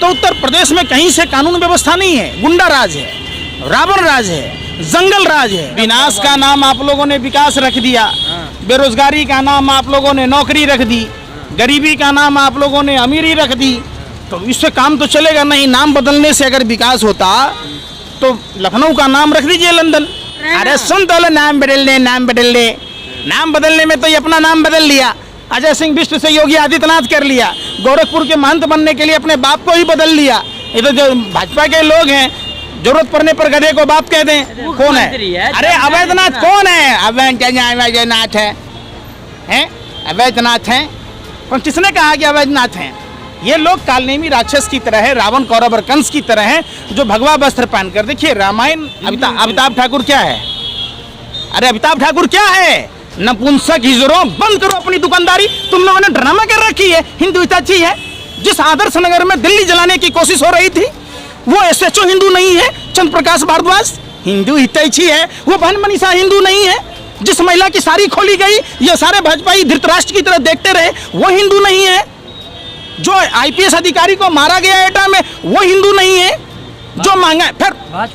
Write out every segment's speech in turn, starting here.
तो उत्तर प्रदेश में कहीं से कानून व्यवस्था नहीं है, गुंडा राज है, रावण राज है, जंगल राज है। विनाश का नाम आप लोगों ने विकास रख दिया, बेरोजगारी का नाम आप लोगों ने नौकरी रख दी, गरीबी का नाम आप लोगों ने अमीरी रख दी। तो इससे काम तो चलेगा नहीं। नाम बदलने से अगर विकास होता तो लखनऊ का नाम रख दीजिए लंदन। अरे सुन तो लो, नाम बदल दे, नाम बदल दे। नाम बदलने में तो ये अपना नाम बदल लिया, अजय सिंह बिष्ट से योगी आदित्यनाथ कर लिया, गोरखपुर के महंत बनने के लिए अपने बाप को ही बदल लिया। ये तो जो भाजपा के लोग हैं, जरूरत पड़ने पर गधे को बाप कह दें। कौन है? अरे अवैधनाथ कौन है? अवैधनाथ है, अवैधनाथ है। कौन, किसने कहा कि अवैधनाथ हैं? ये लोग कालनेमी राक्षस की तरह है, रावण कौरव और कंस की तरह है, जो भगवा वस्त्र पहनकर। देखिए रामायण, अमिताभ ठाकुर क्या है? अरे अमिताभ ठाकुर क्या है? नपुंसक हिजड़ों, बंद करो अपनी दुकानदारी। तुम लोगों ने ड्रामा कर रखी है, हिंदू हितैषी है। जिस आदर्श नगर में दिल्ली जलाने की कोशिश हो रही थी, वो एसएचओ हिंदू नहीं है, चंद्र प्रकाश भारद्वाज हिंदू हितैषी है। वो बहन मनीषा हिंदू नहीं है। जिस महिला की साड़ी खोली गई, ये सारे भाजपाई धृतराष्ट्र की तरह देखते रहे, वो हिंदू नहीं है। जो आईपीएस अधिकारी को मारा गया एटा में, वो हिंदू नहीं है। जो मांगा फिर,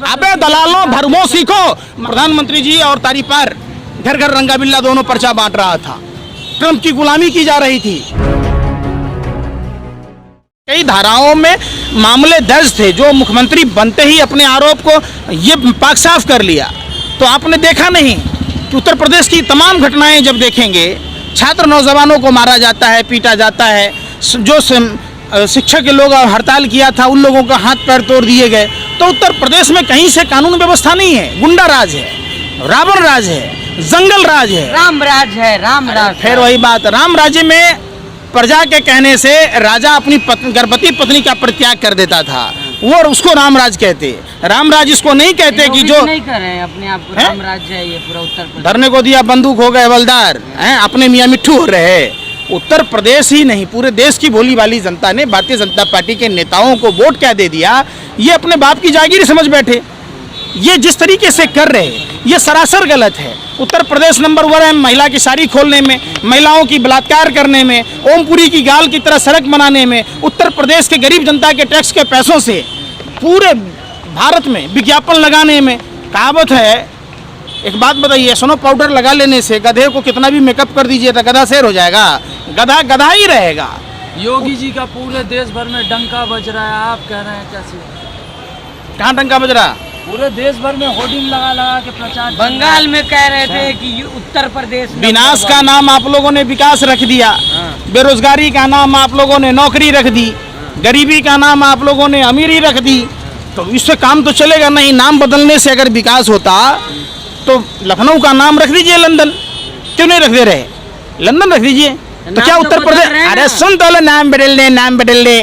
अबे दलालों भरमो सीखो। प्रधानमंत्री जी और तारी पार घर घर रंगा बिल्ला दोनों पर्चा बांट रहा था, ट्रंप की गुलामी की जा रही थी। कई धाराओं में मामले दर्ज थे, जो मुख्यमंत्री बनते ही अपने आरोप को ये पाक साफ कर लिया। तो आपने देखा नहीं कि उत्तर प्रदेश की तमाम घटनाएं जब देखेंगे, छात्र नौजवानों को मारा जाता है, पीटा जाता है, जो शिक्षक के लोग हड़ताल किया था उन लोगों का हाथ पैर तोड़ दिए गए। तो उत्तर प्रदेश में कहीं से कानून व्यवस्था नहीं है, गुंडा राज है, रावण राज है, जंगल राज है, राम राज है, राम राज। फिर वही बात, राम राज्य में प्रजा के कहने से राजा अपनी गर्भवती पत्नी का परित्याग कर देता था, वो उसको रामराज कहते। रामराज इसको नहीं कहते कि जो नहीं कर रहे हैं अपने आप को रामराज है। ये पूरा उत्तर प्रदेश धरने को दिया बंदूक हो गए हवलदार हैं, अपने मियाँ मिट्ठू हो रहे। उत्तर प्रदेश ही नहीं, पूरे देश की भोली भाली जनता ने भारतीय जनता पार्टी के नेताओं को वोट क्या दे दिया, ये अपने बाप की जागीर समझ बैठे। ये जिस तरीके से कर रहे, ये सरासर गलत है। उत्तर प्रदेश नंबर 1 है महिला की साड़ी खोलने में, महिलाओं की बलात्कार करने में, ओमपुरी की गाल की तरह सड़क बनाने में। उत्तर प्रदेश के गरीब जनता के टैक्स के पैसों से पूरे भारत में विज्ञापन लगाने में। कहावत है, एक बात बताइए, स्नो पाउडर लगा लेने से गधे को कितना भी मेकअप कर दीजिए तो गधा शेर हो जाएगा, गधा गधा ही रहेगा। योगी जी का पूरे देश भर में डंका बज रहा है, आप कह रहे हैं कैसे? कहाँ डंका बज रहा? पूरे देश भर में होर्डिंग लगा लगा के प्रचार। बंगाल में कह रहे थे कि उत्तर प्रदेश विनाश का नाम आप लोगों ने विकास रख दिया, बेरोजगारी का नाम आप लोगों ने नौकरी रख दी, गरीबी का नाम आप लोगों ने अमीरी रख दी। तो इससे काम तो चलेगा नहीं। नाम बदलने से अगर विकास होता तो लखनऊ का नाम रख दीजिए लंदन। क्यों नहीं रख दे रहे? लंदन रख दीजिए। तो क्या उत्तर प्रदेश? अरे सुन तो लो, नाम बदल दे, नाम बदल दे।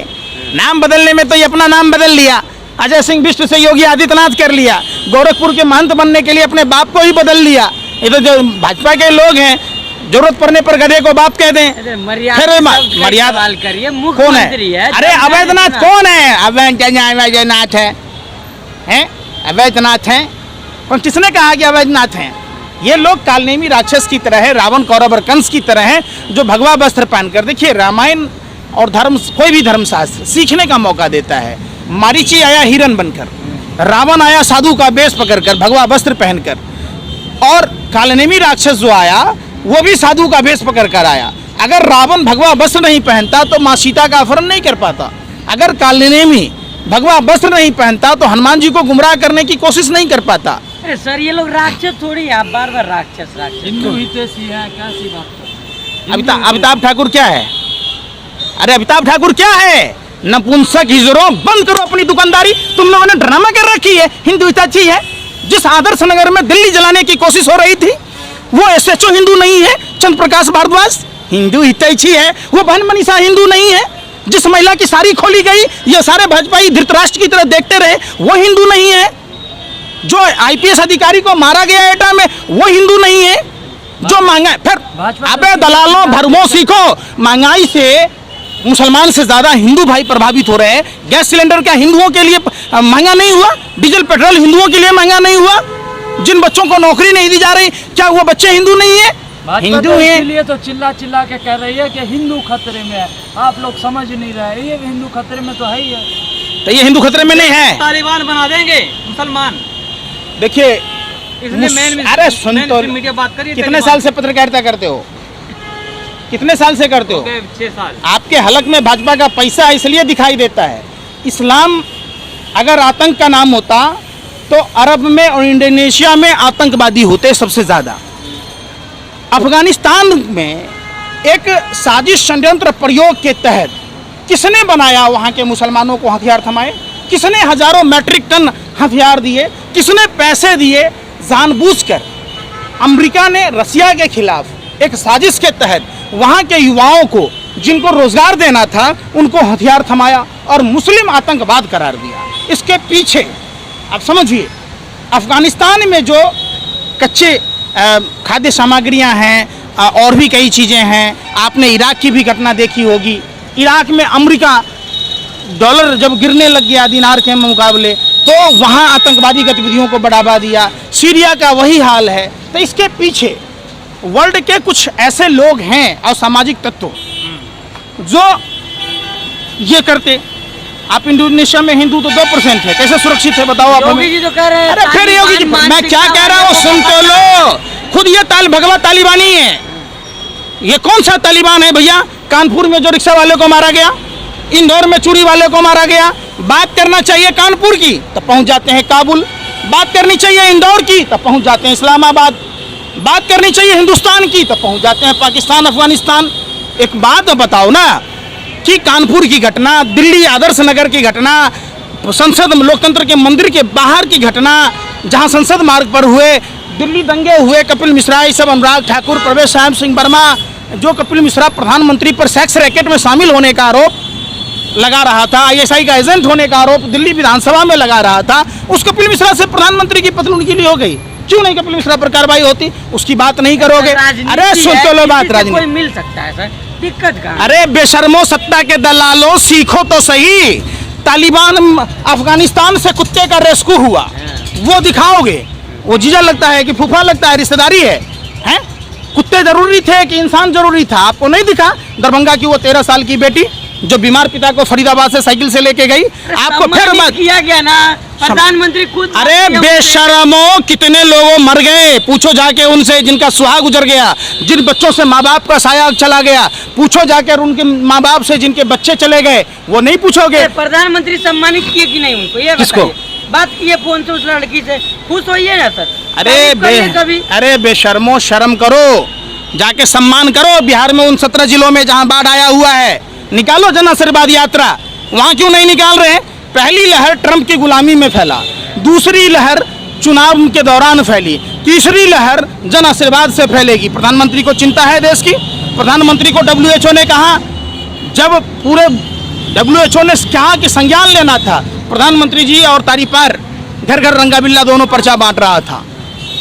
नाम बदलने में तो ये अपना नाम बदल लिया, अजय सिंह बिष्ट से योगी आदित्यनाथ कर लिया, गोरखपुर के महंत बनने के लिए अपने बाप को ही बदल लिया। ये तो जो भाजपा के लोग हैं, जरूरत पड़ने पर गधे को बाप कह दें। फिर मर्यादा करिए। कौन है? अरे अवैधनाथ कौन है? अवैधनाथ है, अवैधनाथ है। कौन, किसने कहा कि अवैधनाथ हैं? ये लोग कालनेमी राक्षस की तरह है, रावण कौरव और कंस की तरह है, जो भगवा वस्त्र पहनकर। देखिए रामायण और धर्म, कोई भी धर्मशास्त्र सीखने का मौका देता है। मारीची आया हिरन बनकर, रावण आया साधु का वेश पकड़कर, भगवा वस्त्र पहनकर, और कालनेमी राक्षस जो आया वो भी साधु का वेश पकड़कर आया। अगर रावण भगवा वस्त्र नहीं पहनता तो माँ सीता का अपहरण नहीं कर पाता। अगर कालनेमी भगवा वस्त्र नहीं पहनता तो हनुमान जी को गुमराह करने की कोशिश नहीं कर पाता। अरे सर, ये लोग राक्षस थोड़ी, आप बार बार राक्षस राक्षस। हिंदू हितैषी है, कैसी बात? अमिताभ ठाकुर क्या है? अरे अमिताभ ठाकुर क्या है? नपुंसक हिजड़ों, बंद करो अपनी दुकानदारी। तुम लोगों ने ड्रामा कर रखी है, हिंदू हितैषी है। जिस आदर्श नगर में दिल्ली जलाने की कोशिश हो रही थी, वो एसएचओ हिंदू नहीं है, चंद्र प्रकाश भारद्वाज हिंदू हितैषी है। वो बहन मनीषा हिंदू नहीं है। जिस महिला की साड़ी खोली गई, ये सारे भाजपाई धृतराष्ट्र की तरह देखते रहे, वो हिंदू नहीं है। जो आईपीएस अधिकारी को मारा गया एटा में, वो हिंदू नहीं है। जो मांगा फिर, अबे दलालों भरमो सीखो। महंगाई से मुसलमान से ज्यादा हिंदू भाई प्रभावित हो रहे हैं। गैस सिलेंडर क्या हिंदुओं के लिए महंगा नहीं हुआ? डीजल पेट्रोल हिंदुओं के लिए महंगा नहीं हुआ? जिन बच्चों को नौकरी नहीं दी जा रही, क्या वो बच्चे हिंदू नहीं है? हिंदू है। इसलिए तो चिल्ला चिल्ला के कह रही है कि हिंदू खतरे में है। आप लोग समझ नहीं रहे, ये हिंदू खतरे में तो है ही है। तो ये हिंदू खतरे में नहीं है। तालिबान बना देंगे मुसलमान। देखिए इसलिए अरे सुन तो, मीडिया बात करिए। कितने साल से पत्रकारिता करते हो? कितने साल से करते हो? 6 साल। आपके हलक में भाजपा का पैसा इसलिए दिखाई देता है। इस्लाम अगर आतंक का नाम होता तो अरब में और इंडोनेशिया में आतंकवादी होते सबसे ज़्यादा। अफगानिस्तान में एक साजिश षड्यंत्र प्रयोग के तहत किसने बनाया? वहाँ के मुसलमानों को हथियार थमाए? किसने हजारों मैट्रिक टन हथियार दिए? किसने पैसे दिए? जानबूझकर अमेरिका ने रसिया के खिलाफ एक साजिश के तहत वहाँ के युवाओं को जिनको रोजगार देना था उनको हथियार थमाया और मुस्लिम आतंकवाद करार दिया। इसके पीछे आप समझिए, अफगानिस्तान में जो कच्चे खाद्य सामग्रियां हैं और भी कई चीज़ें हैं। आपने इराक की भी घटना देखी होगी। इराक में अमेरिका डॉलर जब गिरने लग गया दिनार के मुकाबले तो वहाँ आतंकवादी गतिविधियों को बढ़ावा दिया। सीरिया का वही हाल है। तो इसके पीछे वर्ल्ड के कुछ ऐसे लोग हैं और सामाजिक तत्व जो ये करते। आप इंडोनेशिया में हिंदू तो 2% है, कैसे सुरक्षित है बताओ आप हमें? योगी जी तो कह रहे हैं। अरे फिर योगी जी, मैं क्या कह रहा हूँ सुन तो लो। खुद ये भगवा तालिबानी है। ये कौन सा तालिबान है भैया? कानपुर में जो रिक्शा वाले को मारा गया, इंदौर में चूड़ी वाले को मारा गया। बात करना चाहिए कानपुर की तो पहुंच जाते हैं काबुल, बात करनी चाहिए इंदौर की तो पहुंच जाते हैं इस्लामाबाद, बात करनी चाहिए हिंदुस्तान की तो पहुंच जाते हैं पाकिस्तान, अफगानिस्तान। एक बात बताओ ना कि कानपुर की घटना, दिल्ली आदर्श नगर की घटना, संसद लोकतंत्र के मंदिर के बाहर की घटना, जहां संसद मार्ग पर हुए दिल्ली दंगे हुए, कपिल मिश्रा, ये सब अनुराग ठाकुर, प्रवेश श्याम सिंह वर्मा, जो कपिल मिश्रा प्रधानमंत्री पर सेक्स रैकेट में शामिल होने का आरोप लगा रहा था, ISI का एजेंट होने का आरोप दिल्ली विधानसभा में लगा रहा था, उस कपिल मिश्रा से प्रधानमंत्री की पत्नी उनकी भी हो गई। क्यों नहीं कपिल मिश्रा पर कार्रवाई होती? उसकी बात नहीं करोगे? अरे सुन तो लो बात, राजनीति कोई मिल सकता है सर, दिक्कत कहाँ? अरे बेशर्मो सत्ता के दलालों, सीखो तो सही। तालिबान अफगानिस्तान से कुत्ते का रेस्क्यू हुआ, वो दिखाओगे? वो जीजा लगता है कि फूफा लगता है, रिश्तेदारी है? हैं? कुत्ते जरूरी थे कि इंसान जरूरी था? आपको नहीं दिखा? दरभंगा की वो 13 साल की बेटी जो बीमार पिता को फरीदाबाद से साइकिल से लेके गई, आपको फिर मत किया गया ना, प्रधानमंत्री खुद। अरे बेशर्मो, कितने लोगों मर गए? पूछो जाके उनसे जिनका सुहाग गुजर गया, जिन बच्चों से माँ बाप का साया चला गया। पूछो जाकर उनके माँ बाप से जिनके बच्चे चले गए, वो नहीं पूछोगे? प्रधानमंत्री सम्मानित किए कि नहीं उनको, ये किसको? बात किए फोन से उस लड़की से, खुश होइए ना सर। अरे बेशर्मो, शर्म करो, जाके सम्मान करो। बिहार में उन 17 जिलों में जहाँ बाढ़ आया हुआ है, निकालो जन आशीर्वाद यात्रा। वहाँ क्यों नहीं निकाल रहे? पहली लहर ट्रंप की गुलामी में फैला, दूसरी लहर चुनाव के दौरान फैली, तीसरी लहर जन आशीर्वाद से फैलेगी। प्रधानमंत्री को चिंता है देश की? प्रधानमंत्री को WHO ने कहा, जब पूरे WHO ने कहा कि संज्ञान लेना था, प्रधानमंत्री जी और तारी पार घर घर रंगा बिल्ला दोनों पर्चा बांट रहा था।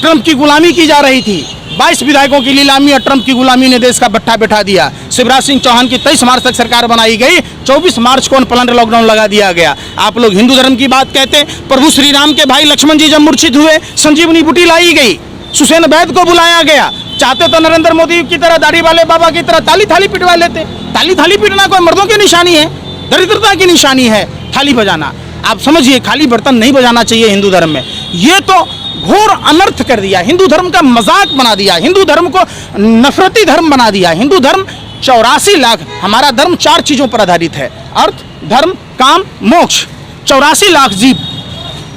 ट्रंप की गुलामी की जा रही थी, 22 विधायकों की नीलामी और ट्रंप की गुलामी ने देश का बट्टा बैठा दिया। शिवराज सिंह चौहान की 23 मार्च तक सरकार बनाई गई, 24 मार्च को प्लान लॉकडाउन लगा दिया गया। आप लोग हिंदू धर्म की बात कहते हैं। प्रभु श्री राम के भाई लक्ष्मण जी जब मूर्छित हुए, संजीवनी बूटी लाई गई, सुसैन वैद को बुलाया गया। चाहते तो नरेंद्र मोदी की तरह, दाढ़ी वाले बाबा की तरह ताली थाली पिटवा लेते। ताली थाली पिटना कोई मर्दों की निशानी है? दरिद्रता की निशानी है थाली बजाना। आप समझिए, खाली बर्तन नहीं बजाना चाहिए हिंदू धर्म में। ये तो घोर अनर्थ कर दिया, हिंदू धर्म का मजाक बना दिया, हिंदू धर्म को नफरती धर्म बना दिया। हिंदू धर्म 84 लाख, हमारा धर्म 4 चीजों पर आधारित है: अर्थ, धर्म, काम, मोक्ष। 84 लाख जीव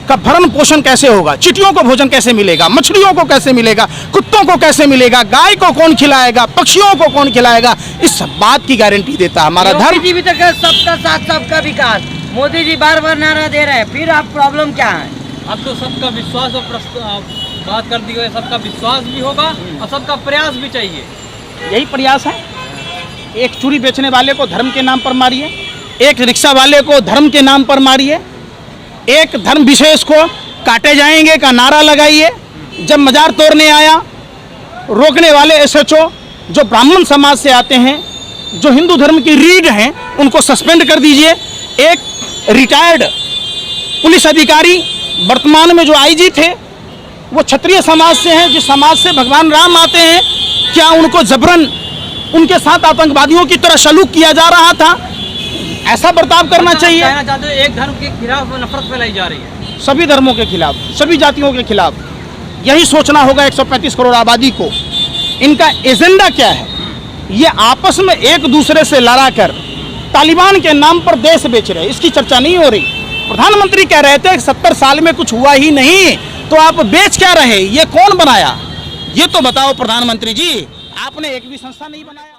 का भरण पोषण कैसे होगा? चींटियों को भोजन कैसे मिलेगा? मछलियों को कैसे मिलेगा? कुत्तों को कैसे मिलेगा? गाय को कौन खिलाएगा? पक्षियों को कौन खिलाएगा? इस बात की गारंटी देता हमारा धर्म। जी भी तक सबका साथ सबका विकास, मोदी जी बार बार नारा दे रहे हैं, फिर आप प्रॉब्लम क्या है? अब तो सबका विश्वास और बात कर दी गई, सबका विश्वास भी होगा और सबका प्रयास भी चाहिए। यही प्रयास है। एक चूड़ी बेचने वाले को धर्म के नाम पर मारिए, एक रिक्शा वाले को धर्म के नाम पर मारिए, एक धर्म विशेष को काटे जाएंगे का नारा लगाइए। जब मजार तोड़ने आया, रोकने वाले SHO जो ब्राह्मण समाज से आते हैं, जो हिंदू धर्म की रीढ़ हैं, उनको सस्पेंड कर दीजिए। एक रिटायर्ड पुलिस अधिकारी वर्तमान में जो IG थे, वो क्षत्रिय समाज से हैं, जिस समाज से भगवान राम आते हैं। क्या उनको जबरन उनके साथ आतंकवादियों की तरह सलूक किया जा रहा था? ऐसा बर्ताव करना चाहिए। कहना चाहते हो एक धर्म के खिलाफ नफरत फैलाई जा रही है। सभी धर्मों के खिलाफ, सभी जातियों के खिलाफ यही सोचना होगा 135 करोड़ आबादी को। इनका एजेंडा क्या है? ये आपस में एक दूसरे से लड़ा कर तालिबान के नाम पर देश बेच रहे हैं, इसकी चर्चा नहीं हो रही। प्रधानमंत्री कह रहे थे 70 साल में कुछ हुआ ही नहीं, तो आप बेच क्या रहे? ये कौन बनाया? ये तो बताओ प्रधानमंत्री जी, आपने एक भी संस्था नहीं बनाया।